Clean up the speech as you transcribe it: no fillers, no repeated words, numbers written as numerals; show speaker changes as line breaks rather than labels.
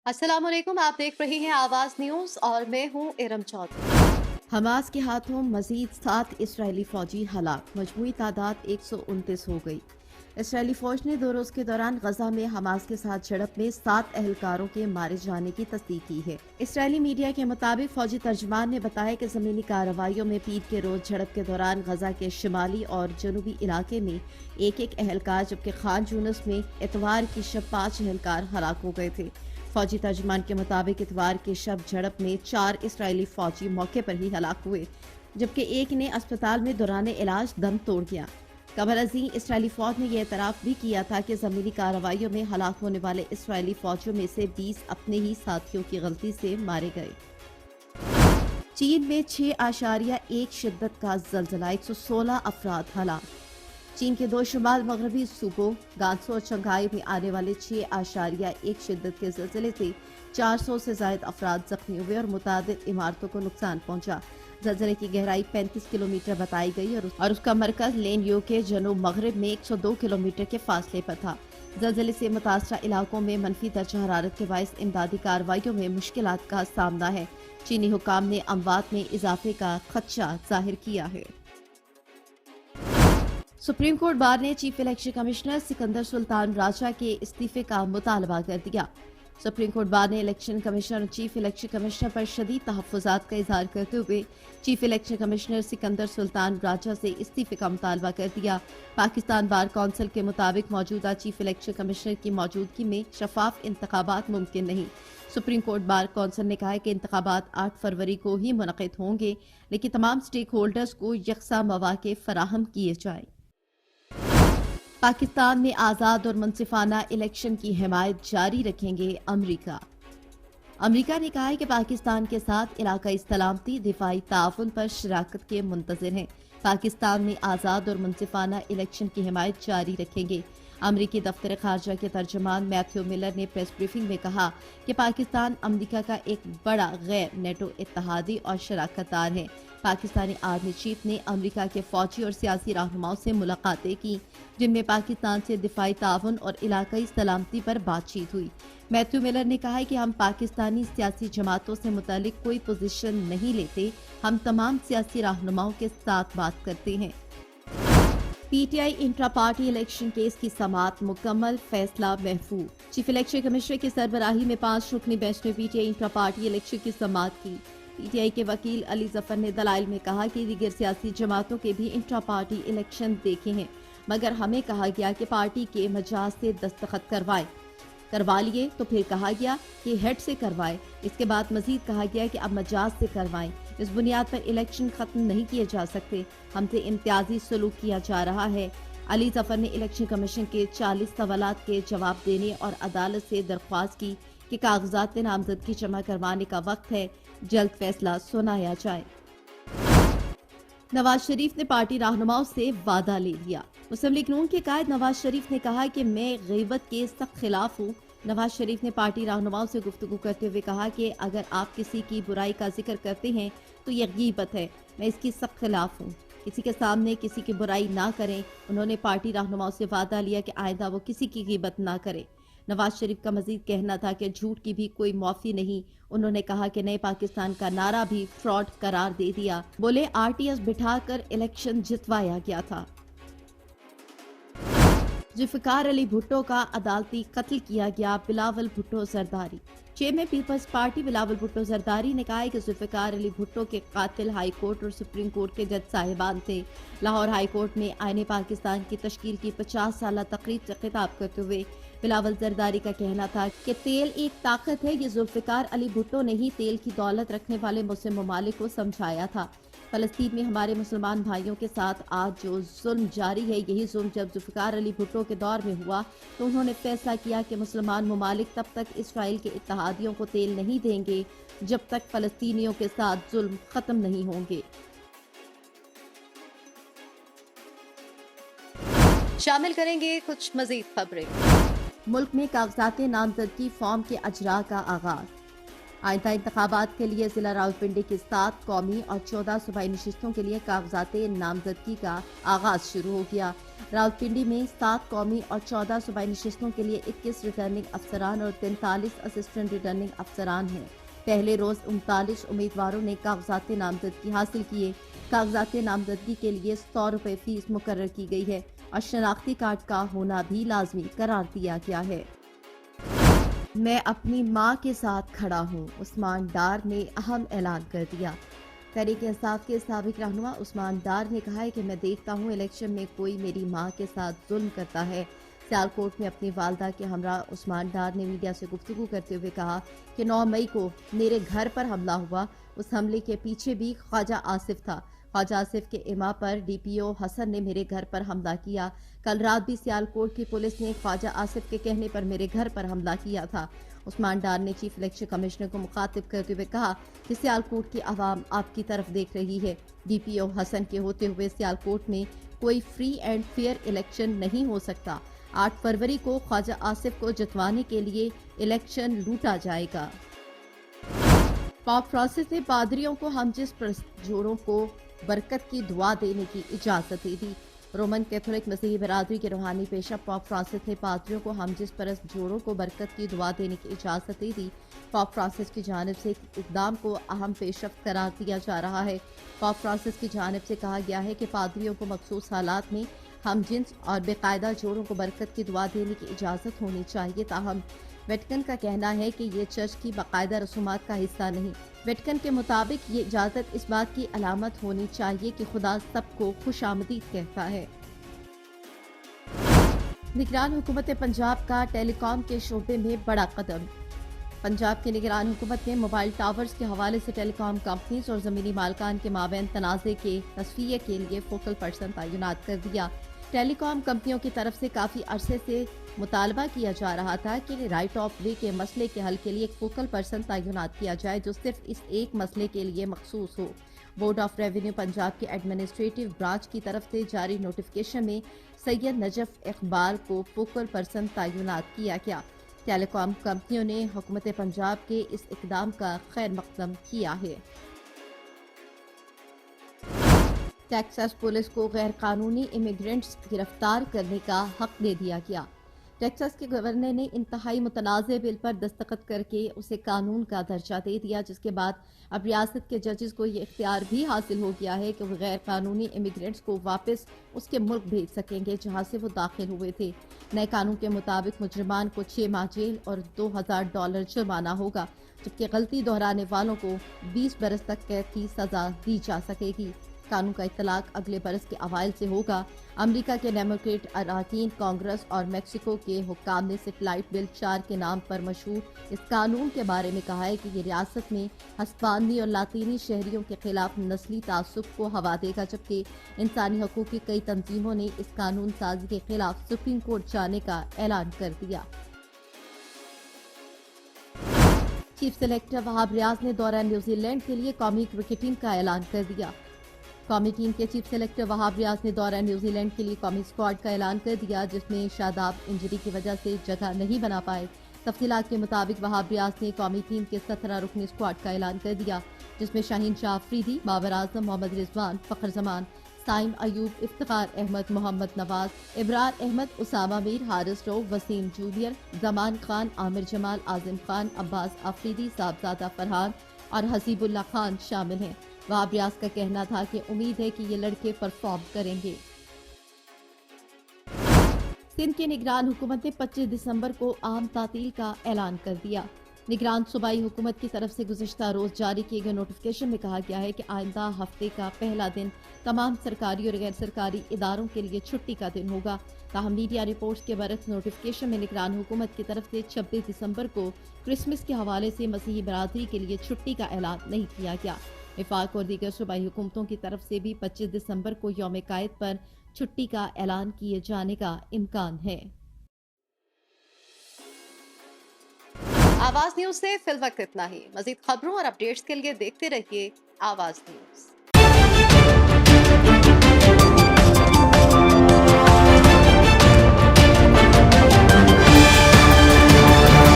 अस्सलाम वालेकुम, आप देख रहे हैं आवाज़ न्यूज़ और मैं हूं इरम चौधरी।
हमास के हाथों मजीद 7 इसराइली फौजी हलाक, मजमूई तादाद 129 हो गई। इसराइली फौज ने 2 रोज के दौरान गजा में हमास के साथ झड़प में 7 अहलकारों के मारे जाने की तस्दीक की है। इसराइली मीडिया के मुताबिक फौजी तर्जमान ने बताया कि जमीनी कार्रवाइयों में पीर के रोज झड़प के दौरान गजा के शिमाली और जनूबी इलाके में एक अहलकार, जबकि खान यूनुस में इतवार की शब 5 अहलकार हलाक हो गए थे। फौजी तर्जमान के मुताबिक इतवार की शब झड़प में 4 इसराइली फौजी मौके पर ही हलाक हुए, जबकि एक ने अस्पताल में दौरान इलाज दम तोड़ दिया। कबल अजीं इसराइली फौज ने यह एतराफ़ भी किया था कि जमीनी कार्रवाइयों में हलाक होने वाले इसराइली फौजियों में से 20 अपने ही साथियों की गलती से मारे गए। चीन में 6.1 शिद्दत का जलजला, 116 अफराद हलाक। चीन के 2 शुमाल मगरबी सूबों गांसू और शंघाई में आने वाले 6.1 शिद्दत के ज़लज़ले से 400 से ज़ायद अफराद जख्मी हुए और मुतादिद इमारतों को नुकसान पहुंचा। ज़लज़ले की गहराई 35 किलोमीटर बताई गई और उसका मरकज लेनयू के जनूब मगरब में 102 किलोमीटर के फासले पर था। ज़लज़ले से मुतासरा इलाकों में मनफी दर्जा हरारत के बायस इमदादी कार्रवाइयों में मुश्किलात का सामना है। चीनी हुकाम ने अमवात में इजाफे का खदशा जाहिर किया है। सुप्रीम कोर्ट बार ने chief election commissioner Sikandar Sultan Raja के इस्तीफे का मुतालबा कर दिया। सुप्रीम कोर्ट बार ने इलेक्शन कमिश्नर और चीफ इलेक्शन कमिश्नर पर शदीद तहफ़्फ़ुज़ात का इजहार करते हुए chief election commissioner Sikandar Sultan Raja से इस्तीफे का मुतालबा कर दिया। पाकिस्तान बार कौंसिल के मुताबिक मौजूदा चीफ इलेक्शन कमिश्नर की मौजूदगी में शफाफ इंतखाबात मुमकिन नहीं। सुप्रीम कोर्ट बार कौंसिल ने कहा है कि इंतखाबात 8 फरवरी को ही मुनक़िद होंगे, लेकिन तमाम स्टेक होल्डर्स को यकसा मौक़े फराहम किए जाएं। पाकिस्तान में आज़ाद और मुनसिफाना इलेक्शन की हिमायत जारी रखेंगे अमरीका। अमरीका ने कहा है कि पाकिस्तान के साथ इलाकाई सलामती दिफाई ताउन पर शराकत के मुंतज़िर हैं। पाकिस्तान में आज़ाद और मुनसिफाना इलेक्शन की हिमायत जारी रखेंगे। अमरीकी दफ्तर खारजा के तर्जुमान मैथ्यू मिलर ने प्रेस ब्रीफिंग में कहा कि पाकिस्तान अमरीका का एक बड़ा गैर नेटो इत्तेहादी और शराकतदार है। पाकिस्तानी आर्मी चीफ ने अमरीका के फौजी और सियासी रहनुमाओं से मुलाकातें की, जिनमें पाकिस्तान से दिफाई ताउन और इलाकाई सलामती पर बातचीत हुई। मैथ्यू मिलर ने कहा है कि हम पाकिस्तानी सियासी जमातों से मुतालिक कोई पोजीशन नहीं लेते, हम तमाम सियासी रहनुमाओं के साथ बात करते हैं। PTI intra party election case की समाअत मुकम्मल, फैसला महफूज। चीफ इलेक्शन कमिश्नर की सरबराही में 5 रुकनी बेंच ने पीटीआई इंट्रा पार्टी इलेक्शन की समाअत की। पीटीआई के वकील अली जफर ने दलाइल में कहा कि दीगर सियासी जमातों के भी इंट्रा पार्टी इलेक्शन देखे हैं, मगर हमें कहा गया कि पार्टी के मजाज से दस्तखत करवा लिए, तो फिर कहा गया कि हेड से करवाए। इसके बाद मजीद कहा गया कि अब मजाज से करवाएं। इस बुनियाद पर इलेक्शन खत्म नहीं किए जा सकते, हमसे इम्तियाजी सलूक किया जा रहा है। अली जफर ने इलेक्शन कमीशन के 40 सवालात के जवाब देने और अदालत से दरख्वास्त की कि कागजात नामजदगी जमा करवाने का वक्त है, जल्द फैसला सुनाया जाए। नवाज शरीफ ने पार्टी रहनुमाओं से वादा ले लिया। मुस्लिम लीग नून के कायद नवाज शरीफ ने कहा कि मैं गीबत के सख्त खिलाफ हूँ। नवाज शरीफ ने पार्टी रहनुमाओं से गुफ्तगू करते हुए कहा कि अगर आप किसी की बुराई का जिक्र करते हैं तो यह गीबत है, मैं इसकी सख्त खिलाफ हूँ। किसी के सामने किसी की बुराई ना करें। उन्होंने पार्टी रहनुमाओं से वादा लिया कि आइंदा वो किसी की गीबत ना करे। नवाज शरीफ का मजीद कहना था कि झूठ की भी कोई माफी नहीं। उन्होंने कहा कि नए पाकिस्तान का नारा भी फ्रॉड करार दे दिया। बोले आरटीएस बिठाकर इलेक्शन जितवाया गया था। जुल्फिकार अली भुट्टो का अदालती कत्ल किया गया, बिलावल भुट्टो जरदारी। चेयरमैन पीपल्स पार्टी बिलावल भुट्टो जरदारी ने कहा है कि जुल्फिकार अली भुट्टो के कातिल हाई कोर्ट और सुप्रीम कोर्ट के जज साहिबान थे। लाहौर हाई कोर्ट में आईने पाकिस्तान की तश्कील की 50 साल तकरीब से खिताब करते हुए बिलावल जरदारी का कहना था कि तेल एक ताकत है। ये जुल्फिकार अली भुट्टो ने ही तेल की दौलत रखने वाले मुस्लिम ममालिक को समझाया था। फलस्तीन में हमारे मुसलमान भाइयों के साथ आज जो जुल्म जारी है, यही जुल्म जब जुल्फिकार अली भुट्टो के दौर में हुआ तो उन्होंने फैसला किया कि मुसलमान ममालिक तब तक इसराइल के इत्तेहादियों को तेल नहीं देंगे जब तक फलस्तीनियों के साथ जुल्म खत्म नहीं होंगे।
शामिल करेंगे कुछ मजीद खबरें।
मुल्क में कागजात नामजदगी फॉर्म के अजरा का आगाज। آئندہ انتخابات کے لیے ضلع راولپنڈی کی 7 قومی اور 14 صوبائی نشستوں کے لیے کاغذات نامزدگی کا آغاز شروع ہو گیا۔ راولپنڈی میں 7 قومی اور 14 صوبائی نشستوں کے لیے 21 ریٹرننگ افسران اور 43 اسسٹنٹ ریٹرننگ افسران ہیں۔ پہلے روز 39 امیدواروں نے کاغذات نامزدگی حاصل کیے۔ کاغذات نامزدگی کے لیے 100 روپے فیس مقرر کی گئی ہے اور شناختی کارڈ کا ہونا بھی لازمی قرار دیا گیا ہے۔ میں اپنی ماں کے ساتھ کھڑا ہوں، عثمان ڈار نے اہم اعلان کر دیا۔ تحریک انصاف کے سابق رہنما عثمان ڈار نے کہا ہے کہ میں دیکھتا ہوں الیکشن میں کوئی میری ماں کے ساتھ ظلم کرتا ہے۔ سیالکوٹ میں اپنی والدہ کے ہمراہ عثمان ڈار نے میڈیا سے گفتگو کرتے ہوئے کہا کہ 9 مئی کو میرے گھر پر حملہ ہوا، اس حملے کے پیچھے بھی خواجہ آصف تھا۔ خواجہ آصف کے اماں پر ڈی پی او حسن نے میرے گھر پر حملہ کیا۔ کل رات بھی سیالکوٹ کی پولیس نے خواجہ آصف کے کہنے پر میرے گھر پر حملہ کیا تھا۔ عثمان ڈار نے چیف الیکشن کمشنر کو مخاطب کرتے ہوئے کہا کہ سیالکوٹ کی عوام آپ کی طرف دیکھ رہی ہے۔ ڈی پی او حسن کے ہوتے ہوئے سیالکوٹ میں کوئی فری اینڈ فیئر الیکشن نہیں ہو سکتا۔ 8 فروری کو خواجہ آصف کو جتوانے کے لیے الیکشن لوٹا جائے گا۔ پاپ فرانسس نے پادریوں کو ہم جنس پرست جوڑوں کو برکت کی دعا دینے کی اجازت دے دی۔ رومن کیتھولک مسیحی برادری کے روحانی پیشہ پاپ فرانسس نے پادریوں کو ہم جنس پرست جوڑوں کو برکت کی دعا دینے کی اجازت دے دی۔ پاپ فرانسس کی جانب سے اقدام کو اہم پیش رفت قرار دیا جا رہا ہے۔ پاپ فرانسس کی جانب سے کہا گیا ہے کہ پادریوں کو مخصوص حالات میں ہم جنس اور بے قاعدہ جوڑوں کو برکت کی دعا دینے کی اجازت ہونی چاہیے، تاہم ویٹیکن کا کہنا ہے کہ یہ چرچ کی باقاعدہ رسومات کا حصہ نہیں۔ ویٹیکن کے مطابق یہ اجازت اس بات کی علامت ہونی چاہیے کہ خدا سب کو خوش آمدید کہتا ہے۔ نگران حکومت پنجاب کا ٹیلی کام کے شعبے میں بڑا قدم۔ پنجاب کی نگران حکومت نے موبائل ٹاورز کے حوالے سے ٹیلی کام کمپنیز اور زمینی مالکان کے مابین تنازع کے تصفیے کے لیے فوکل پرسن تعینات کر دیا۔ ٹیلی کام کمپنیوں کی طرف سے کافی عرصے سے مطالبہ کیا جا رہا تھا کہ رائٹ آف وے کے مسئلے کے حل کے لیے ایک فوکل پرسن تعینات کیا جائے جو صرف اس ایک مسئلے کے لیے مخصوص ہو۔ بورڈ آف ریونیو پنجاب کے ایڈمنسٹریٹو برانچ کی طرف سے جاری نوٹیفکیشن میں سید نجف اقبال کو فوکل پرسن تعینات کیا گیا۔ ٹیلی کام کمپنیوں نے حکومت پنجاب کے اس اقدام کا خیر مقدم کیا ہے۔ ٹیکساس پولیس کو غیر قانونی امیگرینٹس گرفتار کرنے کا حق دے دیا گیا۔ ٹیکساس کے گورنر نے انتہائی متنازع بل پر دستخط کر کے اسے قانون کا درجہ دے دیا، جس کے بعد اب ریاست کے ججز کو یہ اختیار بھی حاصل ہو گیا ہے کہ وہ غیر قانونی امیگرینٹس کو واپس اس کے ملک بھیج سکیں گے جہاں سے وہ داخل ہوئے تھے۔ نئے قانون کے مطابق مجرمان کو 6 ماہ جیل اور $2000 جرمانہ ہوگا، جبکہ غلطی دہرانے والوں کو 20 برس تک قید کی سزا دی جا سکے گی۔ قانون کا اطلاق اگلے برس کے اوائل سے ہوگا۔ امریکہ کے ڈیموکریٹ اراکین کانگریس اور میکسیکو کے حکام نے سیٹلائٹ بل 4 کے نام پر مشہور اس قانون کے بارے میں کہا ہے کہ یہ ریاست میں ہسپانوی اور لاطینی شہریوں کے خلاف نسلی تعصب کو ہوا دے گا، جبکہ انسانی حقوق کی کئی تنظیموں نے اس قانون سازی کے خلاف سپریم کورٹ جانے کا اعلان کر دیا۔ چیف سلیکٹر وہاب ریاض نے دورہ نیوزی لینڈ کے لیے قومی کرکٹ ٹیم کا اعلان کر دیا۔ قومی ٹیم کے چیف سلیکٹر وہاب ریاض نے دورہ نیوزی لینڈ کے لیے قومی اسکواڈ کا اعلان کر دیا، جس میں شاداب انجری کی وجہ سے جگہ نہیں بنا پائے۔ تفصیلات کے مطابق وہاب ریاض نے قومی ٹیم کے 17 رکنی اسکواڈ کا اعلان کر دیا، جس میں شاہین شاہ افریدی، بابر اعظم، محمد رضوان، فخر زمان، سائم ایوب، افتخار احمد، محمد نواز، ابرار احمد، اسامہ میر، حارث رو، وسیم جونیئر، زمان خان، عامر جمال، عاظم خان، عباس آفریدی، صاحبزادہ فرحان اور حسیب اللہ خان شامل ہیں۔ وہاب ریاض کا کہنا تھا کہ امید ہے کہ یہ لڑکے پرفارم کریں گے۔ سندھ کے نگران حکومت نے 25 دسمبر کو عام تعطیل کا اعلان کر دیا۔ نگران صوبائی حکومت کی طرف سے گزشتہ روز جاری کیے گئے نوٹیفکیشن میں کہا گیا ہے کہ آئندہ ہفتے کا پہلا دن تمام سرکاری اور غیر سرکاری اداروں کے لیے چھٹی کا دن ہوگا۔ تاہم میڈیا رپورٹس کے برعکس نوٹیفکیشن میں نگران حکومت کی طرف سے 26 دسمبر کو کرسمس کے حوالے سے مسیحی برادری کے لیے چھٹی کا اعلان نہیں کیا گیا۔ وفاق اور دیگر صوبائی حکومتوں کی طرف سے بھی 25 دسمبر کو یوم قائد پر چھٹی کا اعلان کیے جانے کا امکان ہے۔
آواز نیوز سے فی الوقت اتنا ہی۔ مزید خبروں اور اپڈیٹس کے لیے دیکھتے رہیے آواز نیوز۔